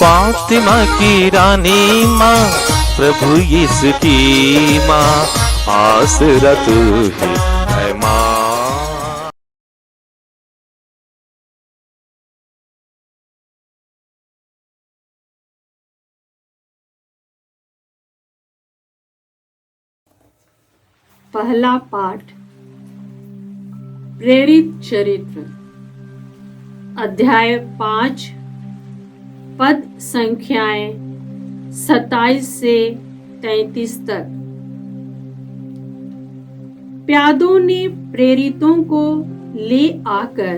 फातिमा की रानी माँ, प्रभु यीशु की माँ, आसरा तू ही है माँ। पहला पाठ, प्रेरित चरित्र, अध्याय 5, पद संख्याएं 27 से 33 तक। प्यादों ने प्रेरितों को ले आकर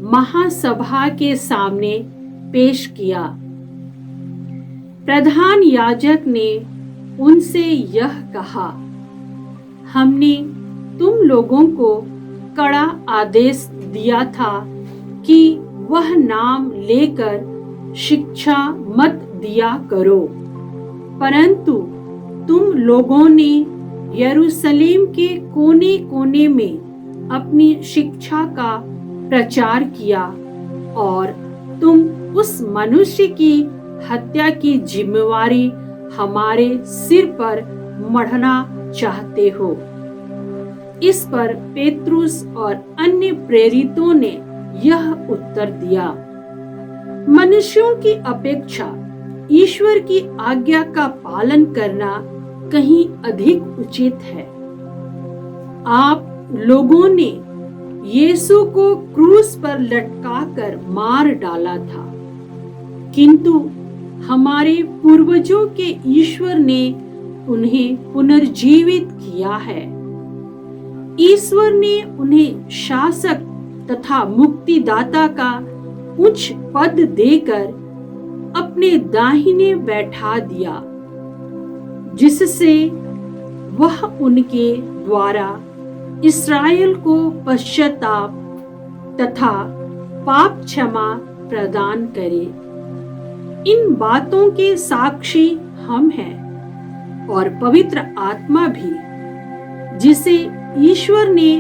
महासभा के सामने पेश किया। प्रधान याजक ने उनसे यह कहा, हमने तुम लोगों को कड़ा आदेश दिया था कि वह नाम लेकर शिक्षा मत दिया करो, परंतु तुम लोगों ने यरूशलेम के कोने कोने में अपनी शिक्षा का प्रचार किया और तुम उस मनुष्य की हत्या की जिम्मेवारी हमारे सिर पर मढ़ना चाहते हो। इस पर पेत्रुस और अन्य प्रेरितों ने यह उत्तर दिया, मनुष्यों की अपेक्षा ईश्वर की आज्ञा का पालन करना कहीं अधिक उचित है। आप लोगों ने यीशु को क्रूस पर लटकाकर मार डाला था, किंतु हमारे पूर्वजों के ईश्वर ने उन्हें पुनर्जीवित किया है। ईश्वर ने उन्हें शासक तथा मुक्तिदाता का उच्च पद देकर अपने दाहिने बैठा दिया, जिससे वह उनके द्वारा इस्राएल को पश्चाताप तथा पाप क्षमा प्रदान करे। इन बातों के साक्षी हम हैं और पवित्र आत्मा भी, जिसे ईश्वर ने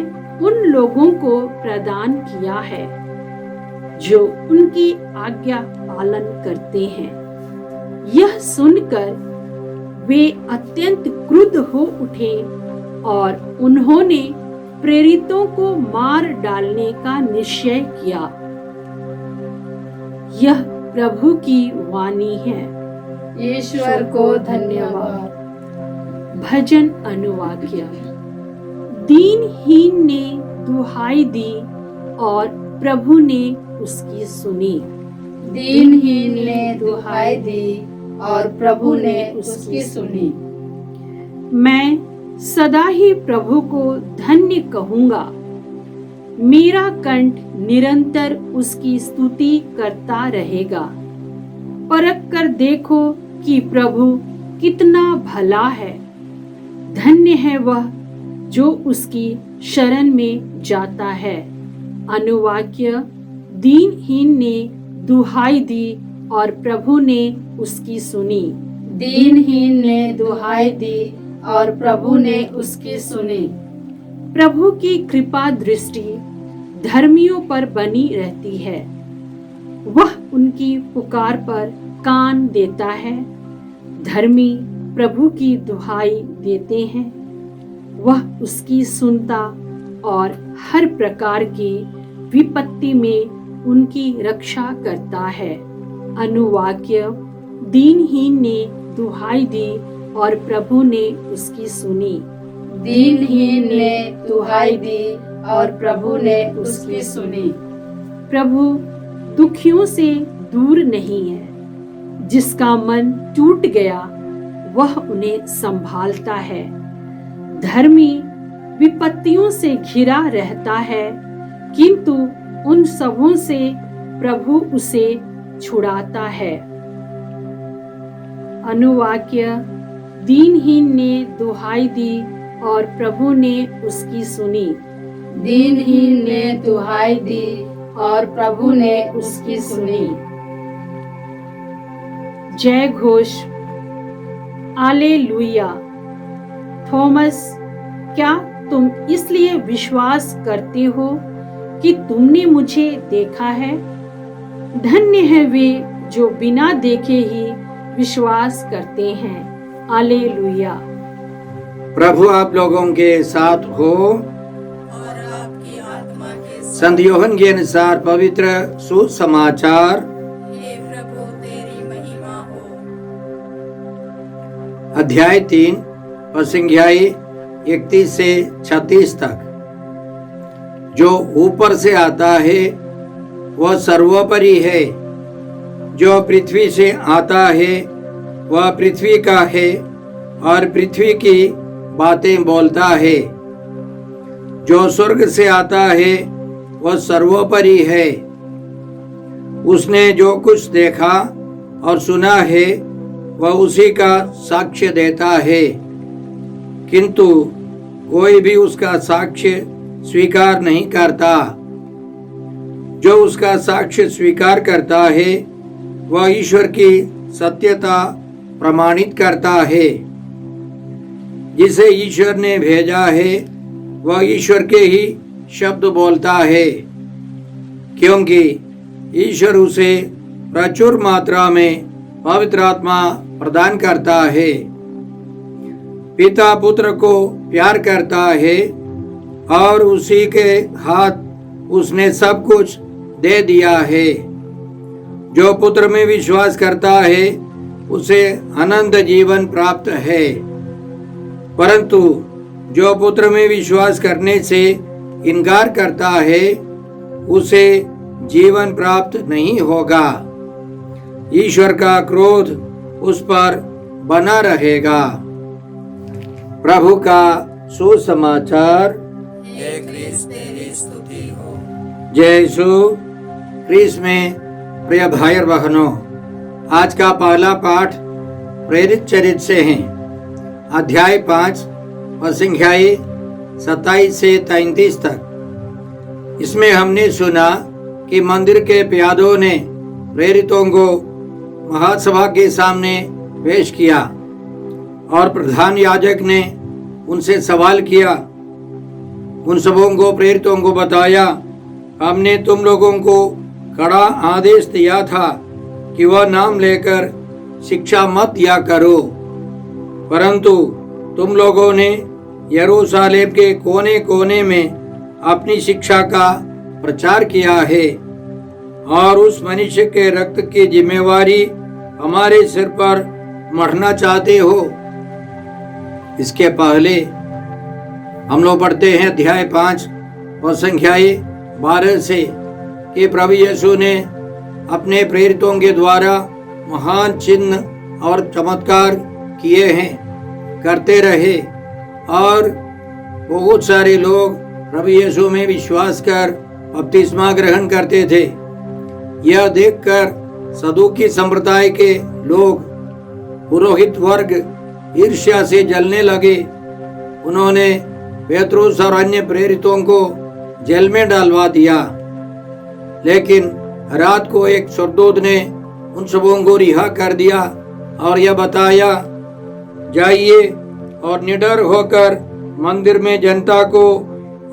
उन लोगों को प्रदान किया है जो उनकी आज्ञा पालन करते हैं। यह सुनकर वे अत्यंत क्रुद्ध हो उठे और उन्होंने प्रेरितों को मार डालने का निश्चय किया। यह प्रभु की वाणी है। ईश्वर को धन्यवाद। भजन अनुवाक्य। दीनहीन ने दुहाई दी और प्रभु ने उसकी सुनी। दीनहीन ने दुहाई दी और प्रभु ने उसकी सुनी। मैं सदा ही प्रभु को धन्य कहूंगा। मेरा कंठ निरंतर उसकी स्तुति करता रहेगा। परख कर देखो कि प्रभु कितना भला है। धन्य है वह जो उसकी शरण में जाता है। अनुवाक्य। दीनहीन ने दुहाई दी और प्रभु ने उसकी सुनी। दीनहीन ने दुहाई दी और प्रभु ने उसकी सुनी। प्रभु की कृपा दृष्टि धर्मियों पर बनी रहती है। वह उनकी पुकार पर कान देता है। धर्मी प्रभु की दुहाई देते हैं। वह उसकी सुनता और हर प्रकार की विपत्ति में उनकी रक्षा करता है। अनुवाक्य। दीनहीन ने दुहाई दी और प्रभु ने उसकी सुनी। दीनहीन ने दुहाई दी और प्रभु ने उसकी सुनी। प्रभु दुखियों से दूर नहीं है। जिसका मन टूट गया वह उन्हें संभालता है। धर्मी विपत्तियों से घिरा रहता है, किंतु उन सबों से प्रभु उसे छुड़ाता है। अनुवाक्य। दीनहीन ने दुहाई दी और प्रभु ने उसकी सुनी। दीनहीन ने दुहाई दी और प्रभु ने उसकी सुनी। जय घोष। आलेलुया। थॉमस, क्या तुम इसलिए विश्वास करते हो कि तुमने मुझे देखा है? धन्य है वे जो बिना देखे ही विश्वास करते हैं। हालेलुया। प्रभु आप लोगों के साथ हो और आपकी आत्मा के साथ। संत यूहन्ना के अनुसार पवित्र सुसमाचार हे प्रभु तेरी महिमा हो। अध्याय 3 संख्याई 31 से 36 तक। जो ऊपर से आता है वह सर्वोपरि है, जो पृथ्वी से आता है वह पृथ्वी का है और पृथ्वी की बातें बोलता है। जो स्वर्ग से आता है वह सर्वोपरि है। उसने जो कुछ देखा और सुना है वह उसी का साक्ष्य देता है, किंतु कोई भी उसका साक्ष्य स्वीकार नहीं करता। जो उसका साक्ष्य स्वीकार करता है वह ईश्वर की सत्यता प्रमाणित करता है। जिसे ईश्वर ने भेजा है वह ईश्वर के ही शब्द बोलता है, क्योंकि ईश्वर उसे प्रचुर मात्रा में पवित्र आत्मा प्रदान करता है। पिता पुत्र को प्यार करता है और उसी के हाथ उसने सब कुछ दे दिया है। जो पुत्र में विश्वास करता है उसे अनंत जीवन प्राप्त है, परंतु जो पुत्र में विश्वास करने से इनकार करता है उसे जीवन प्राप्त नहीं होगा। ईश्वर का क्रोध उस पर बना रहेगा। प्रभु का सुसमाचार। हे क्रिस्त तेरी स्तुति हो। जय यीशु क्रिस्त में प्रिय भाई और बहनों, आज का पहला पाठ प्रेरित चरित्र से है। अध्याय 5 संख्याई 27 से 33 तक। इसमें हमने सुना कि मंदिर के प्यादों ने प्रेरितों को महासभा के सामने पेश किया और प्रधान याजक ने उनसे सवाल किया। उन सबों को प्रेरितों को बताया, हमने तुम लोगों को कड़ा आदेश दिया था कि वह नाम लेकर शिक्षा मत दिया करो, परंतु तुम लोगों ने यरूशलेम के कोने कोने में अपनी शिक्षा का प्रचार किया है और उस मनुष्य के रक्त की जिम्मेवारी हमारे सिर पर मढ़ना चाहते हो। इसके पहले हम लोग पढ़ते हैं अध्याय 5 और संख्याई 12 से कि प्रभु यीशु ने अपने प्रेरितों के द्वारा महान चिन्ह और चमत्कार किए हैं, करते रहे और बहुत सारे लोग प्रभु यीशु में विश्वास कर बपतिस्मा ग्रहण करते थे। यह देखकर सदूकी संप्रदाय के लोग, पुरोहित वर्ग ईर्ष्या से जलने लगे। उन्होंने पेत्रुस और अन्य प्रेरितों को जेल में डालवा दिया, लेकिन रात को एक स्वर्गदूत ने उन सबों को रिहा कर दिया और यह बताया, जाइए और निडर होकर मंदिर में जनता को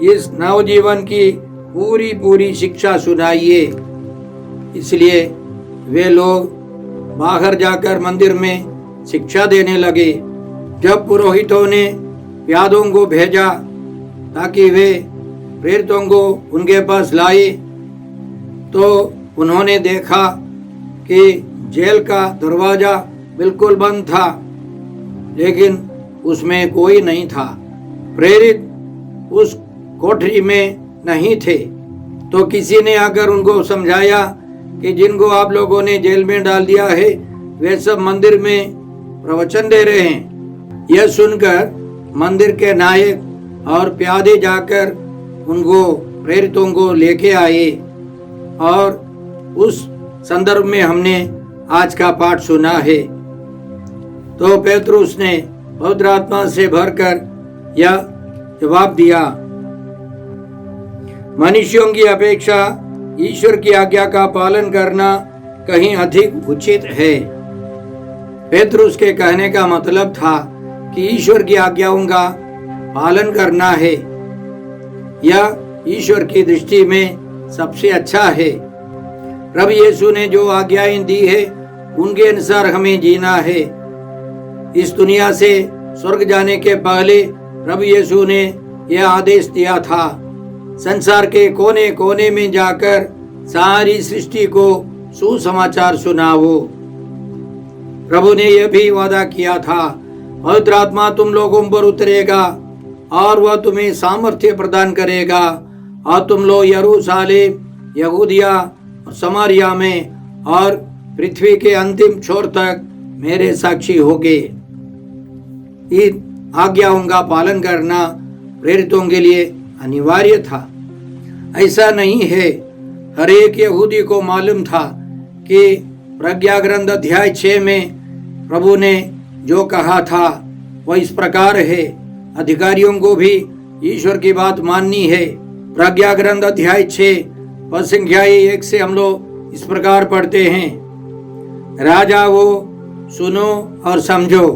इस नवजीवन की पूरी पूरी शिक्षा सुनाइए। इसलिए वे लोग बाहर जाकर मंदिर में शिक्षा देने लगे। जब पुरोहितों ने प्यादों को भेजा ताकि वे प्रेरितों को उनके पास लाए, तो उन्होंने देखा कि जेल का दरवाजा बिल्कुल बंद था, लेकिन उसमें कोई नहीं था। प्रेरित उस कोठरी में नहीं थे। तो किसी ने आकर उनको समझाया कि जिनको आप लोगों ने जेल में डाल दिया है वे सब मंदिर में प्रवचन दे रहे हैं। यह सुनकर मंदिर के नायक और प्यादे जाकर उनको प्रेरितों को लेके आए और उस संदर्भ में हमने आज का पाठ सुना है। तो पेत्रुस ने पवित्र आत्मा से भरकर यह जवाब दिया, मनुष्यों की अपेक्षा ईश्वर की आज्ञा का पालन करना कहीं अधिक उचित है। पेत्रुस के कहने का मतलब था कि ईश्वर की आज्ञाओं का पालन करना है, यह ईश्वर की दृष्टि में सबसे अच्छा है। प्रभु यीशु ने जो आज्ञाएं दी है उनके अनुसार हमें जीना है। इस दुनिया से स्वर्ग जाने के पहले प्रभु यीशु ने यह आदेश दिया था, संसार के कोने कोने में जाकर सारी सृष्टि को सुसमाचार सुनाओ। प्रभु ने यह भी वादा किया था, पवित्र आत्मा तुम लोगों पर उतरेगा और वह तुम्हें सामर्थ्य प्रदान करेगा और तुम लोग यरूशलेम, यहूदिया और समारिया में और पृथ्वी के अंतिम छोर तक मेरे साक्षी होगे। इन आज्ञाओं का पालन करना प्रेरितों के लिए अनिवार्य था। ऐसा नहीं है, हर एक यहूदी को मालूम था कि प्रज्ञा ग्रंथ अध्याय 6 में प्रभु ने जो कहा था वह इस प्रकार है। अधिकारियों को भी ईश्वर की बात माननी है। प्रज्ञा ग्रंथ अध्याय 6 पद संख्या 1 से हम लोग इस प्रकार पढ़ते हैं, राजा वो सुनो और समझो,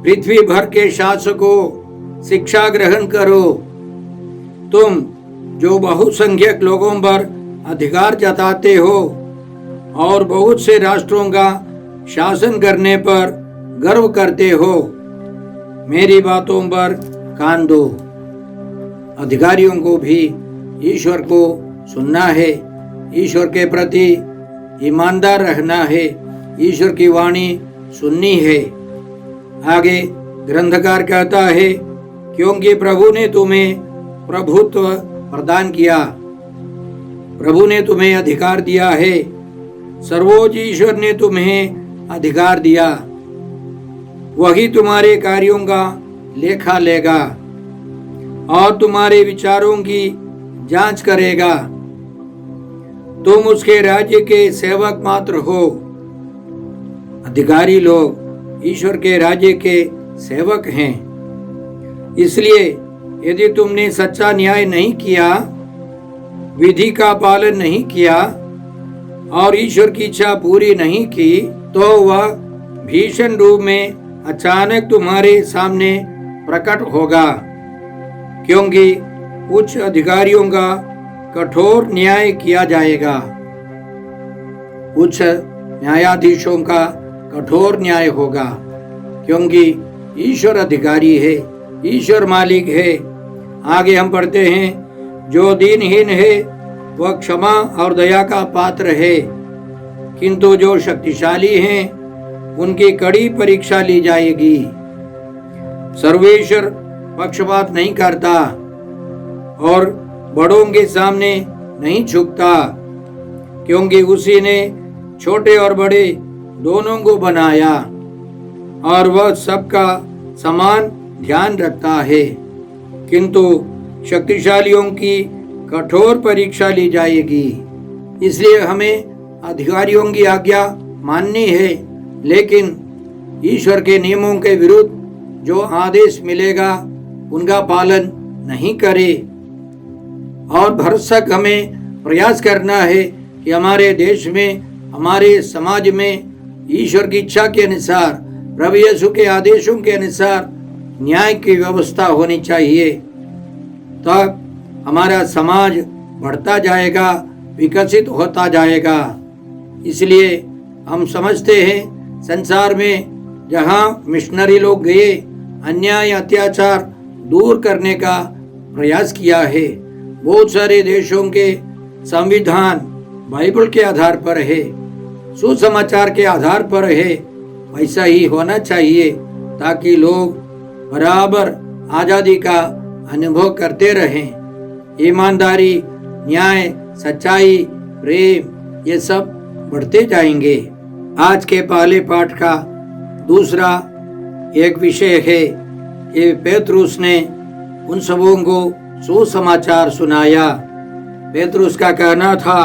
पृथ्वी भर के शासकों शिक्षा ग्रहण करो। तुम जो बहुसंख्यक लोगों पर अधिकार जताते हो और बहुत से राष्ट्रों का शासन करने पर गर्व करते हो, मेरी बातों पर कान दो। अधिकारियों को भी ईश्वर को सुनना है, ईश्वर के प्रति ईमानदार रहना है, ईश्वर की वाणी सुननी है। आगे ग्रंथकार कहता है, क्योंकि प्रभु ने तुम्हें प्रभुत्व प्रदान किया, प्रभु ने तुम्हें अधिकार दिया है, सर्वोच्च ईश्वर ने तुम्हें अधिकार दिया, वही तुम्हारे कार्यों का लेखा लेगा और तुम्हारे विचारों की जांच करेगा। तुम उसके राज्य के सेवक मात्र हो। अधिकारी लोग ईश्वर के राज्य के सेवक हैं। इसलिए यदि तुमने सच्चा न्याय नहीं किया, विधि का पालन नहीं किया और ईश्वर की इच्छा पूरी नहीं की, तो वह भीषण रूप में अचानक तुम्हारे सामने प्रकट होगा, क्योंकि उच्च अधिकारियों का कठोर न्याय किया जाएगा। उच्च न्यायाधीशों का कठोर न्याय होगा, क्योंकि ईश्वर अधिकारी है, ईश्वर मालिक है। आगे हम पढ़ते हैं, जो दीनहीन है वह क्षमा और दया का पात्र है, किंतु जो शक्तिशाली हैं उनकी कड़ी परीक्षा ली जाएगी। सर्वेश्वर पक्षपात नहीं करता और बड़ों के सामने नहीं झुकता, क्योंकि उसी ने छोटे और बड़े दोनों को बनाया और वह सबका समान ध्यान रखता है, किंतु शक्तिशालियों की कठोर परीक्षा ली जाएगी। इसलिए हमें अधिकारियों की आज्ञा माननी है, लेकिन ईश्वर के नियमों के विरुद्ध जो आदेश मिलेगा उनका पालन नहीं करे। और भरसक हमें प्रयास करना है कि हमारे देश में, हमारे समाज में ईश्वर की इच्छा के अनुसार, प्रभु यीशु के आदेशों के अनुसार न्याय की व्यवस्था होनी चाहिए। तब हमारा समाज बढ़ता जाएगा, विकसित होता जाएगा। इसलिए हम समझते हैं, संसार में जहाँ मिशनरी लोग गए, अन्याय अत्याचार दूर करने का प्रयास किया है। बहुत सारे देशों के संविधान बाइबल के आधार पर है, सुसमाचार के आधार पर है। वैसा ही होना चाहिए, ताकि लोग बराबर आजादी का अनुभव करते रहें। ईमानदारी, न्याय, सच्चाई, प्रेम, ये सब बढ़ते जाएंगे। आज के पहले पाठ का दूसरा एक विषय है कि पेतरुस ने उन सबों को सुसमाचार सुनाया। पेतरुस का कहना था,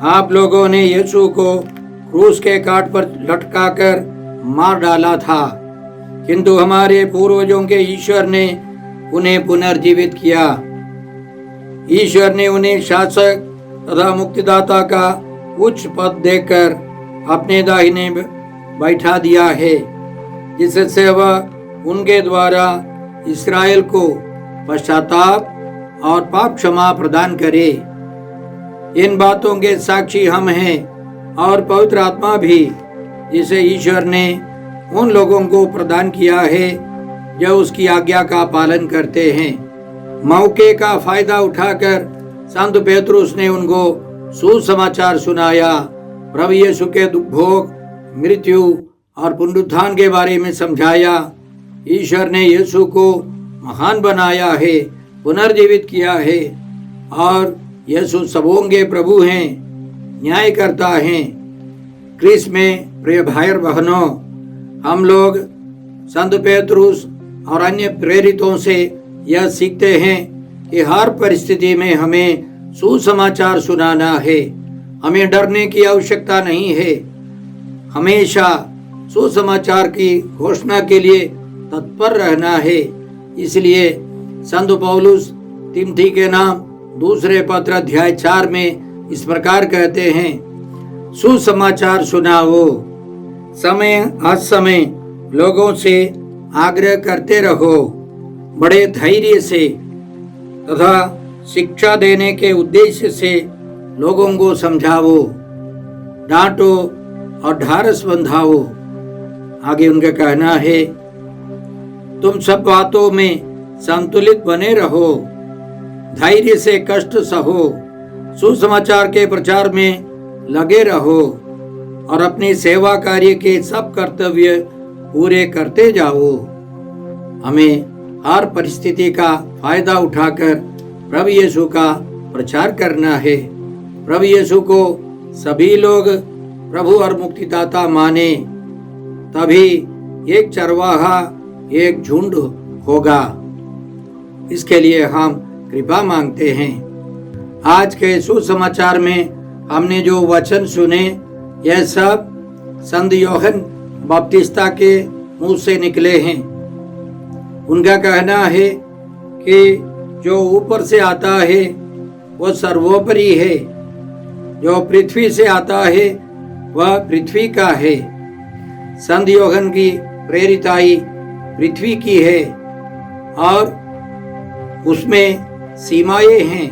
आप लोगों ने यीशु को क्रूस के काट पर लटकाकर मार डाला था, किंतु हमारे पूर्वजों के ईश्वर ने उन्हें पुनर्जीवित किया। ईश्वर ने उन्हें शासक तथा मुक्तिदाता का उच्च पद देकर अपने दाहिने बैठा दिया है, जिससे वह उनके द्वारा इस्राएल को पश्चाताप और पाप क्षमा प्रदान करे। इन बातों के साक्षी हम हैं और पवित्र आत्मा भी, जिसे ईश्वर ने उन लोगों को प्रदान किया है जो उसकी आज्ञा का पालन करते हैं। मौके का फायदा उठाकर संत पेतरुस ने उनको सुसमाचार सुनाया। प्रभु यीशु के दुख भोग, मृत्यु और पुनरुत्थान के बारे में समझाया। ईश्वर ने यीशु को महान बनाया है, पुनर्जीवित किया है और यीशु सबों के प्रभु हैं, न्याय करता है। क्रिस में प्रिय भाई और बहनों, हम लोग संत पेतरुस और अन्य प्रेरितों से यह सीखते हैं कि हर परिस्थिति में हमें सुसमाचार सुनाना है। हमें डरने की आवश्यकता नहीं है। हमेशा सुसमाचार की घोषणा के लिए तत्पर रहना है। इसलिए संत पौलुस तिमोथी के नाम दूसरे पत्र अध्याय 4 में इस प्रकार कहते हैं, सुसमाचार सुनाओ, समय असमय लोगों से आग्रह करते रहो, बड़े धैर्य से तथा शिक्षा देने के उद्देश्य से लोगों को समझाओ, डांटो और ढारस बंधाओ। आगे उनका कहना है, तुम सब बातों में संतुलित बने रहो, धैर्य से कष्ट सहो, सुसमाचार के प्रचार में लगे रहो और अपनी सेवा कार्य के सब कर्तव्य पूरे करते जाओ। हमें हर परिस्थिति का फायदा उठाकर प्रभु यीशु का प्रचार करना है। प्रभु यीशु को सभी लोग प्रभु और मुक्तिदाता माने, तभी एक चरवाहा एक झुंड होगा। इसके लिए हम कृपा मांगते हैं। आज के सुसमाचार में हमने जो वचन सुने, यह सब संत यूहन्ना बपतिस्ता के मुंह से निकले हैं। उनका कहना है कि जो ऊपर से आता है वह सर्वोपरि है, जो पृथ्वी से आता है वह पृथ्वी का है। संत यूहन्ना की प्रेरिताई पृथ्वी की है और उसमें सीमाएं हैं,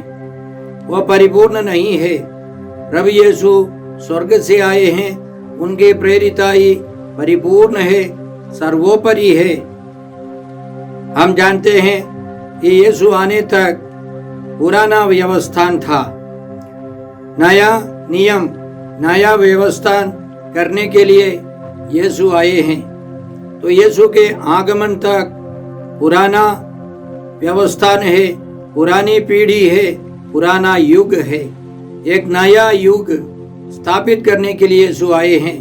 वह परिपूर्ण नहीं है। प्रभु यीशु स्वर्ग से आए हैं, उनके प्रेरिताई परिपूर्ण है, सर्वोपरि है। हम जानते हैं कि यीशु आने तक पुराना व्यवस्थान था। नया नियम, नया व्यवस्थान करने के लिए यीशु आए हैं। तो यीशु के आगमन तक पुराना व्यवस्थान है, पुरानी पीढ़ी है, पुराना युग है। एक नया युग स्थापित करने के लिए यीशु आए हैं।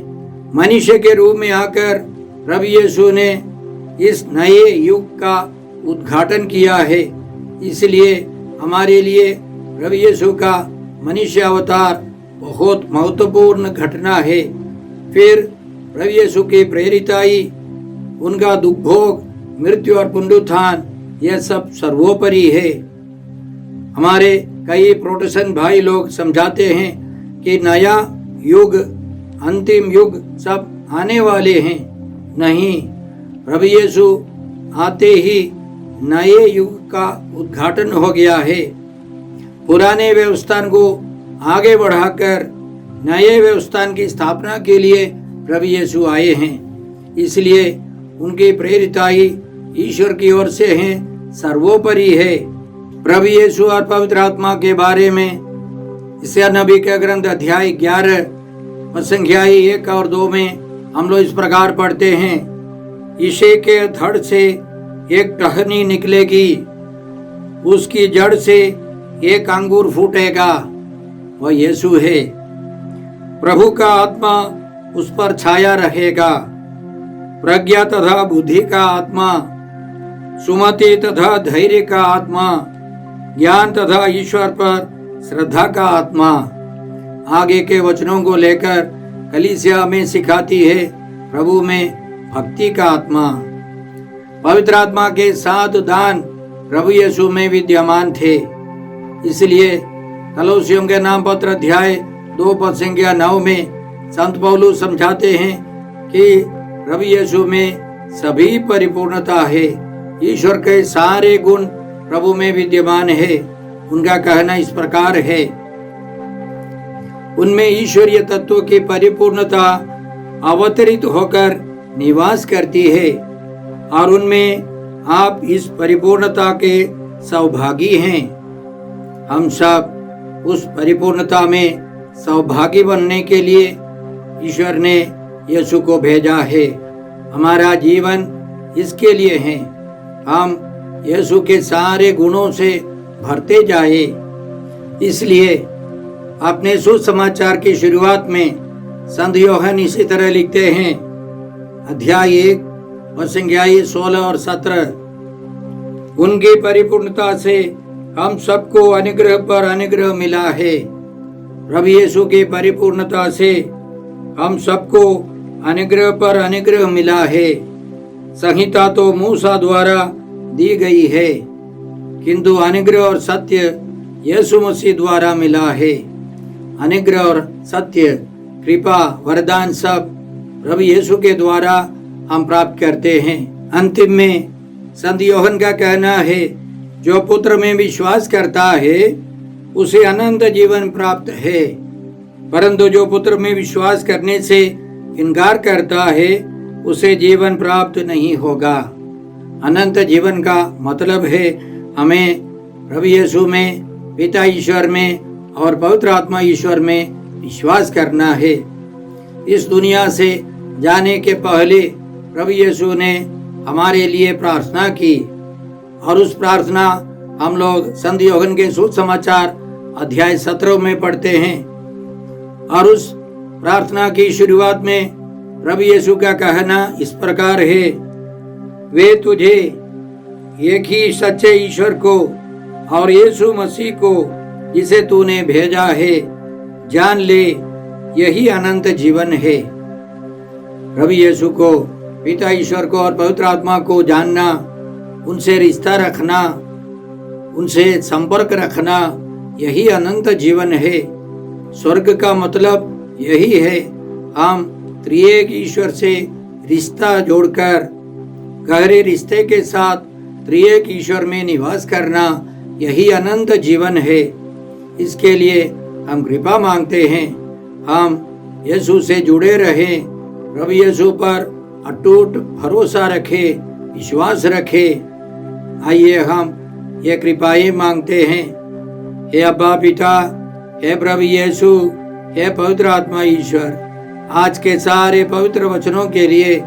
मनुष्य के रूप में आकर प्रभु यीशु ने इस नए युग का उद्घाटन किया है। इसलिए हमारे लिए प्रभु यीशु का मनुष्य अवतार बहुत महत्वपूर्ण घटना है। फिर प्रभु यीशु की प्रेरिताई, उनका दुख भोग, मृत्यु और पुनरुत्थान, यह सब सर्वोपरि है। हमारे कई प्रोटेस्टेंट भाई लोग समझाते हैं कि नया युग, अंतिम युग सब आने वाले हैं। नहीं, प्रभु यीशु आते ही नए युग का उद्घाटन हो गया है। पुराने व्यवस्थान को आगे बढ़ाकर नए व्यवस्थान की स्थापना के लिए प्रभु यीशु आए हैं। इसलिए उनकी प्रेरिताई ईश्वर की ओर से है, सर्वोपरि है। प्रभु यीशु और पवित्र आत्मा के बारे में यशायाह नबी का ग्रंथ अध्याय 11 संख्या 1 और 2 में हम लोग इस प्रकार पढ़ते हैं, यिशै के धड़ से एक टहनी निकलेगी, उसकी जड़ से एक अंगूर फूटेगा, वह यीशु है। प्रभु का आत्मा उस पर छाया रहेगा, प्रज्ञा तथा बुद्धि का आत्मा, सुमति तथा धैर्य का आत्मा, ज्ञान तथा ईश्वर पर श्रद्धा का आत्मा। आगे के वचनों को लेकर कलीसिया में सिखाती है प्रभु में भक्ति का आत्मा। पवित्र आत्मा के 7 दान प्रभु यीशु में विद्यमान थे। इसलिए कलोसियों के नाम पत्र अध्याय 2 संख्या 9 में संत पौलुस समझाते हैं कि प्रभु यीशु में सभी परिपूर्णता है। ईश्वर के सारे गुण प्रभु में विद्यमान है। उनका कहना इस प्रकार है, उनमें ईश्वरीय तत्वों की परिपूर्णता अवतरित होकर निवास करती है और उनमें आप इस परिपूर्णता के सौभागी हैं। हम सब उस परिपूर्णता में सौभागी बनने के लिए ईश्वर ने यीशु को भेजा है। हमारा जीवन इसके लिए है, हम यीशु के सारे गुणों से भरते जाए। इसलिए अपने सुसमाचार की शुरुआत में संत यूहन्ना इसी तरह लिखते हैं, अध्याय 1 वचन 16 और 17, उनकी परिपूर्णता से हम सबको अनुग्रह पर अनुग्रह मिला है। प्रभु यीशु की परिपूर्णता से हम सबको अनुग्रह पर अनुग्रह मिला है। संहिता तो मूसा द्वारा दी गई है, किंतु अनुग्रह और सत्य यीशु मसीह द्वारा मिला है। अनुग्रह और सत्य, कृपा, वरदान सब प्रभु यीशु के द्वारा हम प्राप्त करते हैं। अंतिम में संत यूहन्ना का कहना है, जो पुत्र में विश्वास करता है उसे अनंत जीवन प्राप्त है, परंतु जो पुत्र में विश्वास करने से इनकार करता है उसे जीवन प्राप्त नहीं होगा। अनंत जीवन का मतलब है हमें प्रभु यीशु में, पिता ईश्वर में और पवित्र आत्मा ईश्वर में विश्वास करना है। इस दुनिया से जाने के पहले प्रभु यीशु ने हमारे लिए प्रार्थना की और उस प्रार्थना हम लोग संत यूहन्ना के सुसमाचार अध्याय 17 में पढ़ते हैं। और उस प्रार्थना की शुरुआत में प्रभु यीशु का कहना इस प्रकार है, वे तुझे एक ही सच्चे ईश्वर को और यीशु मसीह को जिसे तूने भेजा है जान ले, यही अनंत जीवन है। प्रभु यीशु को, पिता ईश्वर को और पवित्र आत्मा को जानना, उनसे रिश्ता रखना, उनसे संपर्क रखना, यही अनंत जीवन है। स्वर्ग का मतलब यही है, हम त्रिएक ईश्वर से रिश्ता जोड़कर गहरे रिश्ते के साथ त्रिएक ईश्वर में निवास करना, यही अनंत जीवन है। इसके लिए हम कृपा मांगते हैं, हम यीशु से जुड़े रहें, प्रभु यीशु पर अटूट भरोसा रखें, विश्वास रखें। आइए हम ये कृपाएं मांगते हैं। हे अब्बा पिता, हे प्रभु यीशु, हे पवित्र आत्मा ईश्वर, आज के सारे पवित्र वचनों के लिए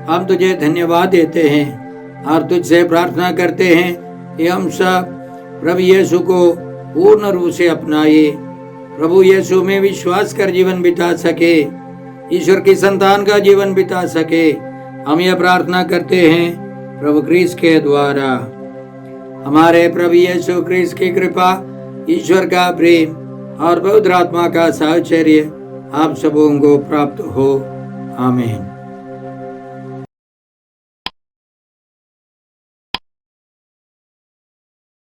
हम तुझे धन्यवाद देते हैं और तुझसे प्रार्थना करते हैं कि हम सब प्रभु यीशु को पूर्ण रूप से अपनाए, प्रभु यीशु में विश्वास कर जीवन बिता सके, ईश्वर की संतान का जीवन बिता सके। हम यह प्रार्थना करते हैं प्रभु क्रिस्त के द्वारा। हमारे प्रभु यीशु क्रिस्त की कृपा, ईश्वर का प्रेम और पवित्र आत्मा का साहचर्य आप सबों को प्राप्त हो। आमीन।